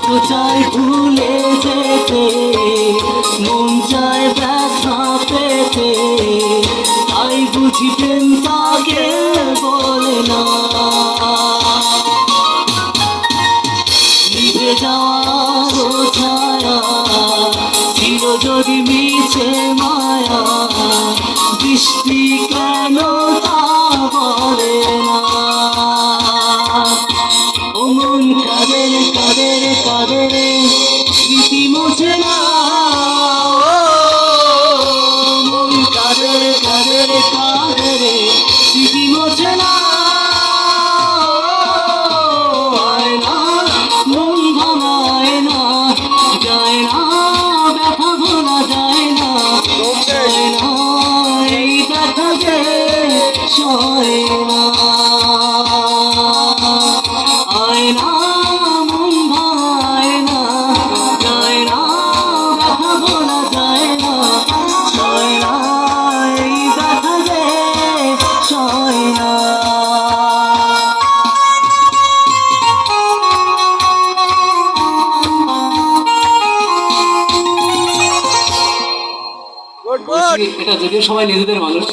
কত চাই ভুলে যেতে, মন চায় ব্যথা পেতে, তাই বুঝি প্রেম তাকে বলে না। নিভে যাওয়ার ছায়া ছিল যদি মিছে মায়া, বৃষ্টি কেন তা বলে না। ও মন কাদের কাদের কাদের স্মৃতি মোছে না, মন কাদের কাদের কাদের স্মৃতি মোছে না। মন ভাঙায় না, যায় না, ব্যথা ভোলা যায় না, যায় না, এই ব্যথা যে সয় না। আয় না, মন ভাঙায় না, যায় না, ব্যথা ভোলা যায় না, যায় না, এই ব্যথা যে সয় না। এটা যদিও সবাই নিজেদের মানুষ।